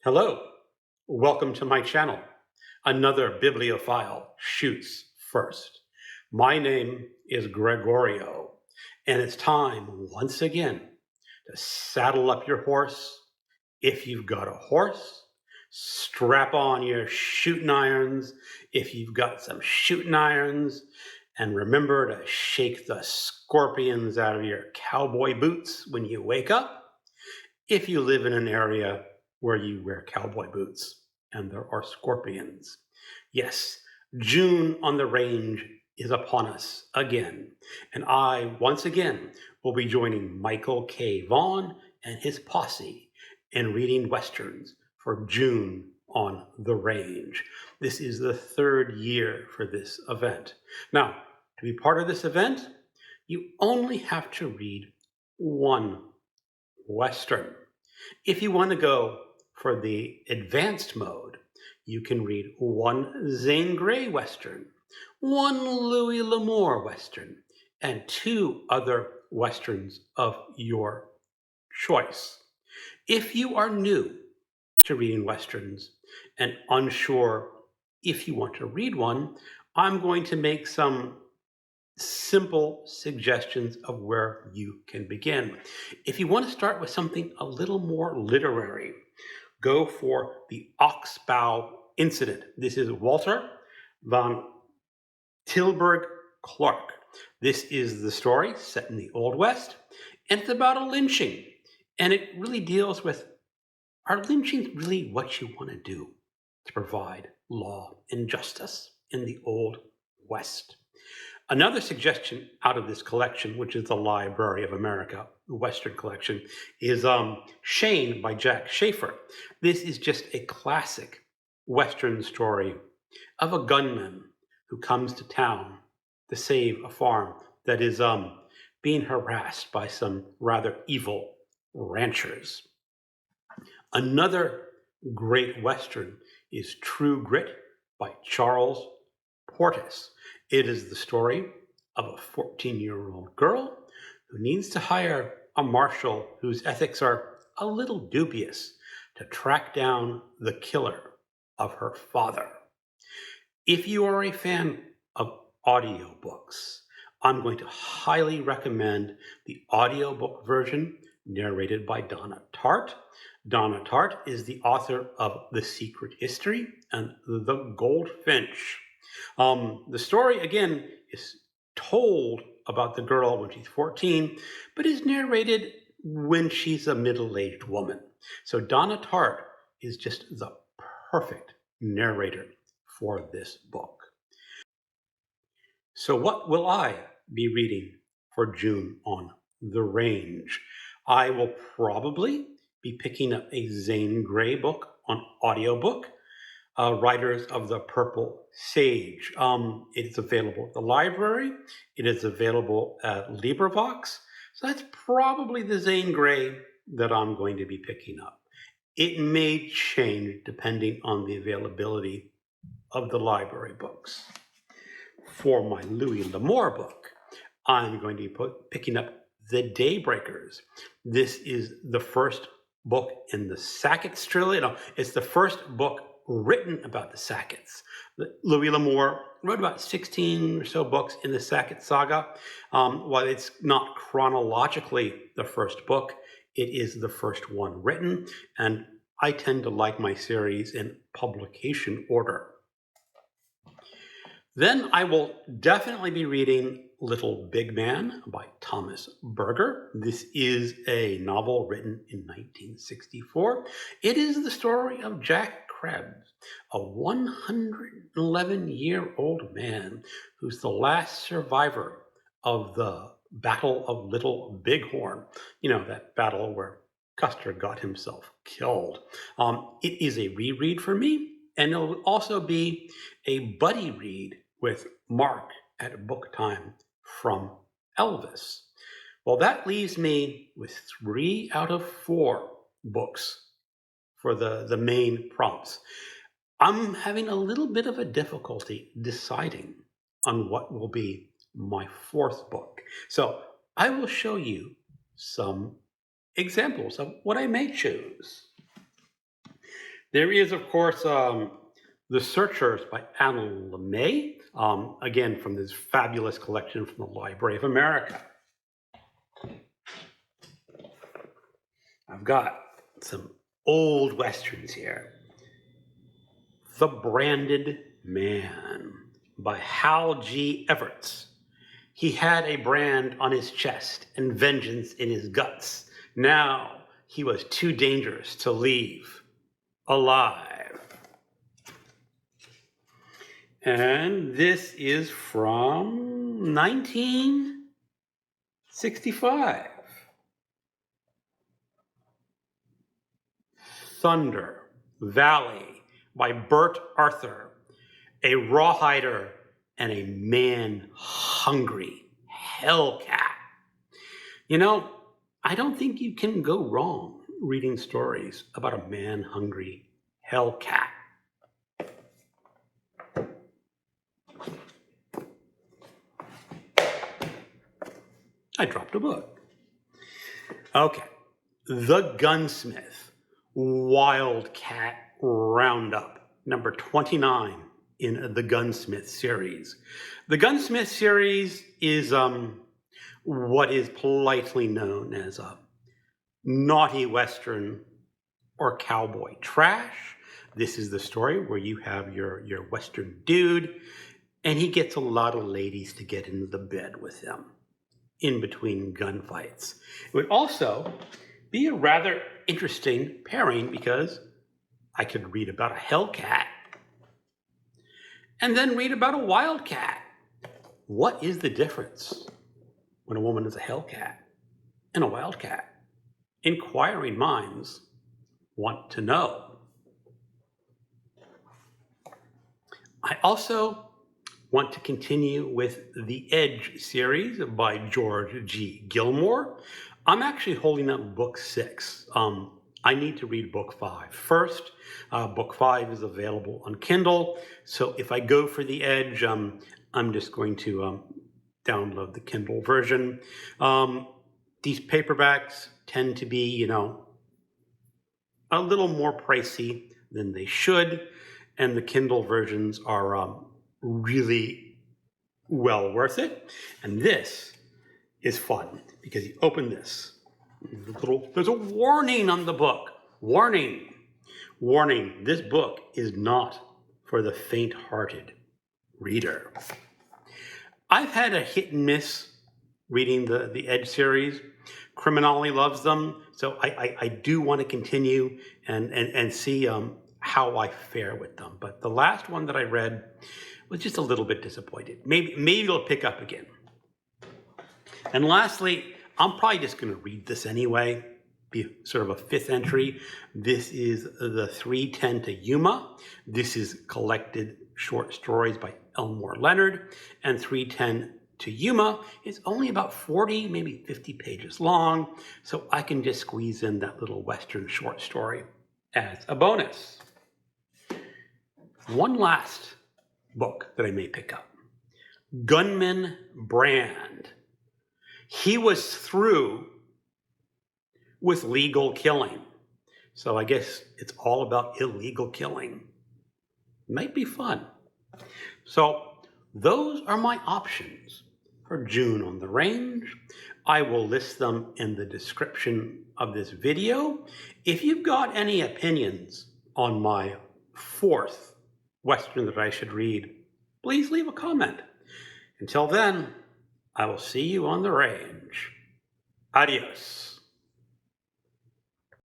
Hello, welcome to my channel. Another bibliophile shoots first. My name is Gregorio, and it's time once again to saddle up your horse. If you've got a horse, strap on your shooting irons. If you've got some shooting irons, and remember to shake the scorpions out of your cowboy boots when you wake up. If you live in an area where you wear cowboy boots and there are scorpions. Yes, June on the range is upon us again, and I, once again, will be joining Michael K. Vaughan and his posse in reading Westerns for June on the range. This is the third year for this event. Now, to be part of this event, you only have to read one Western. If you want to go for the advanced mode, you can read one Zane Grey Western, one Louis L'Amour Western, and two other Westerns of your choice. If you are new to reading Westerns and unsure if you want to read one, I'm going to make some simple suggestions of where you can begin. If you want to start with something a little more literary, go for the Oxbow Incident. This is Walter von Tilburg Clark. This is the story set in the Old West, and it's about a lynching. And it really deals with, are lynchings really what you want to do to provide law and justice in the Old West? Another suggestion out of this collection, which is the Library of America, the Western collection, is Shane by Jack Schaefer. This is just a classic Western story of a gunman who comes to town to save a farm that is being harassed by some rather evil ranchers. Another great Western is True Grit by Charles Portis. It is the story of a 14-year-old girl who needs to hire a marshal whose ethics are a little dubious to track down the killer of her father. If you are a fan of audiobooks, I'm going to highly recommend the audiobook version narrated by Donna Tartt. Donna Tartt is the author of The Secret History and The Goldfinch. The story, again, is told about the girl when she's 14, but is narrated when she's a middle-aged woman. So Donna Tartt is just the perfect narrator for this book. So what will I be reading for June on the range? I will probably be picking up a Zane Grey book on audiobook, Writers of the Purple Sage. It's available at the library. It is available at LibriVox. So that's probably the Zane Grey that I'm going to be picking up. It may change depending on the availability of the library books. For my Louis L'Amour book, I'm going to be picking up The Daybreakers. This is the first book in the Sackett's trilogy. No, it's the first book written about the Sacketts. Louis L'Amour wrote about 16 or so books in the Sackett saga. While it's not chronologically the first book, it is the first one written, and I tend to like my series in publication order. Then I will definitely be reading Little Big Man by Thomas Berger. This is a novel written in 1964. It is the story of Jack Krebs, a 111-year-old man who's the last survivor of the Battle of Little Bighorn. You know, that battle where Custer got himself killed. It is a reread for me, and it'll also be a buddy read with Mark at book time from Elvis. Well, that leaves me with 3 out of 4 books for the main prompts. I'm having a little bit of a difficulty deciding on what will be my 4th book. So I will show you some examples of what I may choose. There is, of course, The Searchers by Allan Le May, again, from this fabulous collection from the Library of America. I've got some old Westerns here. The Branded Man by Hal G. Everts. He had a brand on his chest and vengeance in his guts. Now he was too dangerous to leave alive. And this is from 1965. Thunder Valley by Burt Arthur, a rawhider and a man-hungry hellcat. You know, I don't think you can go wrong reading stories about a man-hungry hellcat. I dropped a book. Okay, The Gunsmith, Wildcat Roundup, number 29 in the Gunsmith series. The Gunsmith series is what is politely known as a naughty Western or cowboy trash. This is the story where you have your Western dude, and he gets a lot of ladies to get into the bed with him in between gunfights. It would also be a rather interesting pairing because I could read about a hellcat and then read about a wildcat. What is the difference when a woman is a hellcat and a wildcat? Inquiring minds want to know. I also want to continue with the Edge series by George G. Gilmore. I'm actually holding up book 6. I need to read book 5 first. Book 5 is available on Kindle. So if I go for the Edge, I'm just going to download the Kindle version. These paperbacks tend to be, a little more pricey than they should. And the Kindle versions are really well worth it. And this is fun because you open this. There's a warning on the book. Warning. Warning. This book is not for the faint-hearted reader. I've had a hit and miss reading the Edge series. Criminale loves them. So I do want to continue and see how I fare with them. But the last one that I read was just a little bit disappointed. Maybe it'll pick up again. And lastly, I'm probably just going to read this anyway, be sort of a 5th entry. This is the 310 to Yuma. This is collected short stories by Elmore Leonard, and 310 to Yuma is only about 40, maybe 50 pages long, so I can just squeeze in that little Western short story as a bonus. One last book that I may pick up. Gunman Brand. He was through with legal killing. So I guess it's all about illegal killing. Might be fun. So those are my options for June on the Range. I will list them in the description of this video. If you've got any opinions on my 4th Western that I should read, please leave a comment. Until then, I will see you on the range. Adios.